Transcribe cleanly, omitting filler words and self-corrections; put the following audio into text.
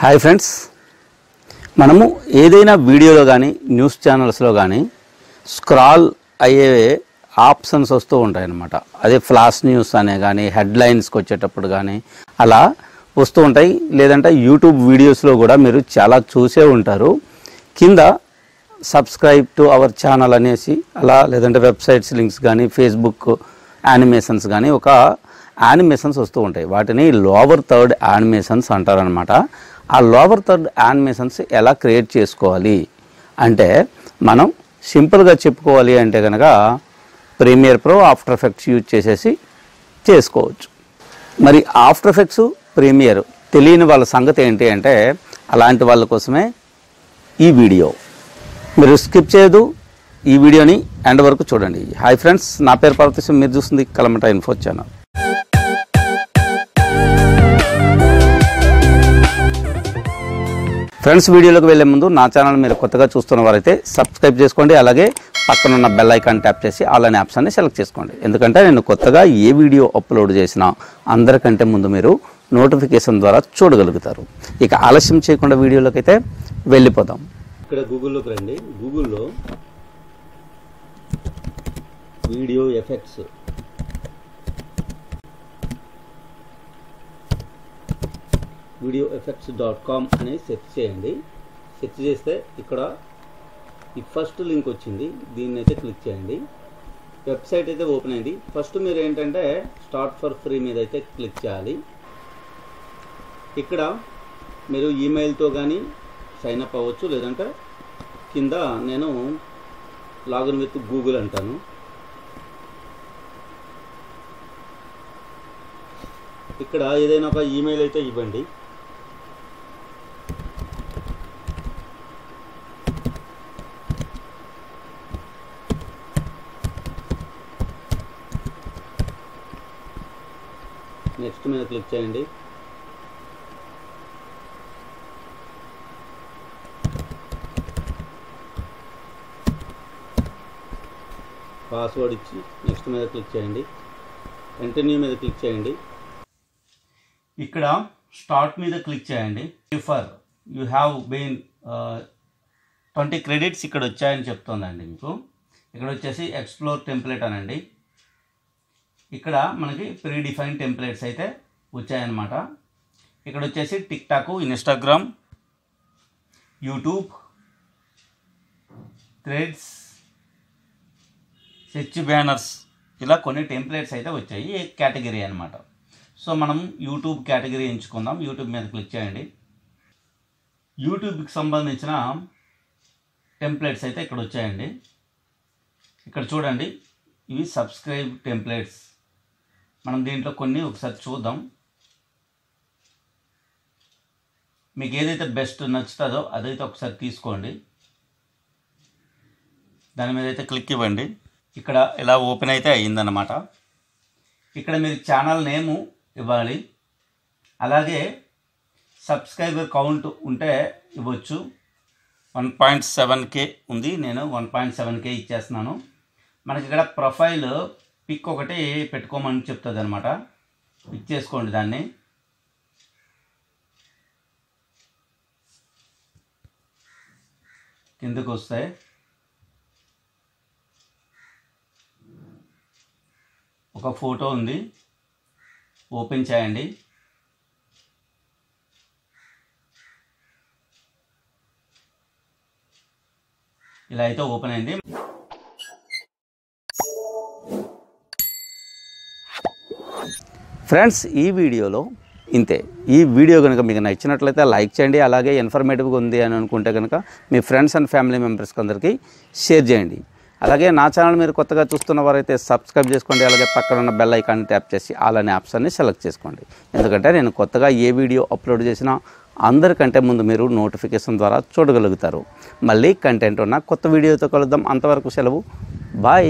Hi friends, మనము ఏదైనా వీడియోలో కానీ న్యూస్ ఛానల్స్లో కానీ స్క్రాల్ అయ్యే ఆప్షన్స్ వస్తూ ఉంటాయన్నమాట. అదే ఫ్లాష్ న్యూస్ అనే కానీ హెడ్లైన్స్కి వచ్చేటప్పుడు కానీ అలా వస్తూ ఉంటాయి. లేదంటే యూట్యూబ్ వీడియోస్లో కూడా మీరు చాలా చూసే ఉంటారు. కింద సబ్స్క్రైబ్ టు అవర్ ఛానల్ అనేసి అలా, లేదంటే వెబ్సైట్స్ లింక్స్ కానీ ఫేస్బుక్ యానిమేషన్స్ కానీ ఒక యానిమేషన్స్ వస్తూ ఉంటాయి. వాటిని లోవర్ థర్డ్ యానిమేషన్స్ అంటారనమాట. ఆ లోవర్ థర్డ్ యానిమేషన్స్ ఎలా క్రియేట్ చేసుకోవాలి అంటే, మనం సింపుల్గా చెప్పుకోవాలి అంటే కనుక Premiere Pro, After Effects use చేసేసి చేసుకోవచ్చు. మరి ఆఫ్టర్ ఎఫెక్ట్స్, ప్రీమియర్ తెలియని వాళ్ళ సంగతి ఏంటి అంటే, అలాంటి వాళ్ళ కోసమే ఈ వీడియో. మీరు స్కిప్ చేయదు, ఈ వీడియోని ఎండ్ వరకు చూడండి. హాయ్ ఫ్రెండ్స్, నా పేరు పార్వతీశం, మీరు చూస్తుంది కలమట ఇన్ఫో ఛానల్. ఫ్రెండ్స్, వీడియోలోకి వెళ్ళే ముందు నా ఛానల్ మీరు కొత్తగా చూస్తున్న వారైతే సబ్స్క్రైబ్ చేసుకోండి. అలాగే పక్కనున్న బెల్ ఐకాన్ ట్యాప్ చేసి ఆల్ అనే ఆప్షన్ని సెలెక్ట్ చేసుకోండి. ఎందుకంటే నేను కొత్తగా ఏ వీడియో అప్లోడ్ చేసినా అందరికంటే ముందు మీరు నోటిఫికేషన్ ద్వారా చూడగలుగుతారు. ఇక ఆలస్యం చేయకుండా వీడియోలోకి అయితే వెళ్ళిపోదాం. ఇక్కడ గూగుల్లోకి రండి. గూగుల్లో వీడియో ఎఫెక్ట్స్ videoeffects.com అని సెర్చ్ చేయండి. సెర్చ్ చేస్తే ఇక్కడ ఈ ఫస్ట్ లింక్ వచ్చింది, దీన్ని అయితే క్లిక్ చేయండి. వెబ్సైట్ అయితే ఓపెన్ అయింది. ఫస్ట్ మీరు ఏంటంటే స్టార్ట్ ఫర్ ఫ్రీ మీద అయితే క్లిక్ చేయాలి. ఇక్కడ మీరు ఈమెయిల్తో కానీ సైన్ అప్ అవ్వచ్చు, లేదంటే కింద నేను లాగిన్ విత్ గూగుల్ అంటాను. ఇక్కడ ఏదైనా ఒక ఈమెయిల్ అయితే ఇవ్వండి. నెక్స్ట్ మీద క్లిక్ చేయండి. పాస్వర్డ్ ఇచ్చి నెక్స్ట్ మీద క్లిక్ చేయండి. కంటిన్యూ మీద క్లిక్ చేయండి. ఇక్కడ స్టార్ట్ మీద క్లిక్ చేయండి. For you have been 20 credits ఇక్కడ వచ్చాయని చెప్తుందండి మీకు. ఇక్కడ వచ్చేసి ఎక్స్ప్లోర్ టెంప్లెట్ అనండి. ఇక్కడ మనకి ప్రీ డిఫైన్ టెంప్లెట్స్ అయితే వచ్చాయన్నమాట. ఇక్కడ వచ్చేసి tick talk, Instagram, YouTube, threads, search banners, ఇలా కొన్ని టెంప్లెట్స్ అయితే వచ్చాయి. ఏ కేటగిరీ అనమాట. సో మనం యూట్యూబ్ కేటగిరీ ఎంచుకుందాం. యూట్యూబ్ మీద క్లిక్ చేయండి. యూట్యూబ్కి సంబంధించిన టెంప్లెట్స్ అయితే ఇక్కడ వచ్చాయండి. ఇక్కడ చూడండి, ఇవి సబ్స్క్రైబ్ టెంప్లెట్స్. మనం దీంట్లో కొన్ని ఒకసారి చూద్దాం. మీకు ఏదైతే బెస్ట్ నచ్చుతుందో అదైతే ఒకసారి తీసుకోండి. దాని మీద అయితే క్లిక్ ఇవ్వండి. ఇక్కడ ఇలా ఓపెన్ అయితే అయ్యిందన్నమాట. ఇక్కడ మీరు ఛానల్ నేము ఇవ్వాలి. అలాగే సబ్స్క్రైబర్ కౌంట్ ఉంటే ఇవ్వచ్చు. 1.7K ఉంది, నేను 1.7K ఇచ్చేస్తున్నాను. మనకి ఇక్కడ ప్రొఫైల్ పిక్ ఒకటి పెట్టుకోమని చెప్తుంది అనమాట. పిక్ చేసుకోండి. దాన్ని కిందకు వస్తే ఒక ఫోటో ఉంది, ఓపెన్ చేయండి. ఇలా అయితే ఓపెన్ అయింది. ఫ్రెండ్స్, ఈ వీడియోలో ఇంతే. ఈ వీడియో కనుక మీకు నచ్చినట్లయితే లైక్ చేయండి. అలాగే ఇన్ఫర్మేటివ్గా ఉంది అని అనుకుంటే కనుక మీ ఫ్రెండ్స్ అండ్ ఫ్యామిలీ మెంబర్స్కి అందరికీ షేర్ చేయండి. అలాగే నా ఛానల్ మీరు కొత్తగా చూస్తున్న వారైతే సబ్స్క్రైబ్ చేసుకోండి. అలాగే పక్కన ఉన్న బెల్ ఐకాన్ ట్యాప్ చేసి ఆల్ అనే ఆప్షన్ని సెలెక్ట్ చేసుకోండి. ఎందుకంటే నేను కొత్తగా ఏ వీడియో అప్లోడ్ చేసినా అందరికంటే ముందు మీరు నోటిఫికేషన్ ద్వారా చూడగలుగుతారు. మళ్ళీ కంటెంట్ ఉన్న కొత్త వీడియోతో కలుద్దాం. అంతవరకు సెలవు. బాయ్.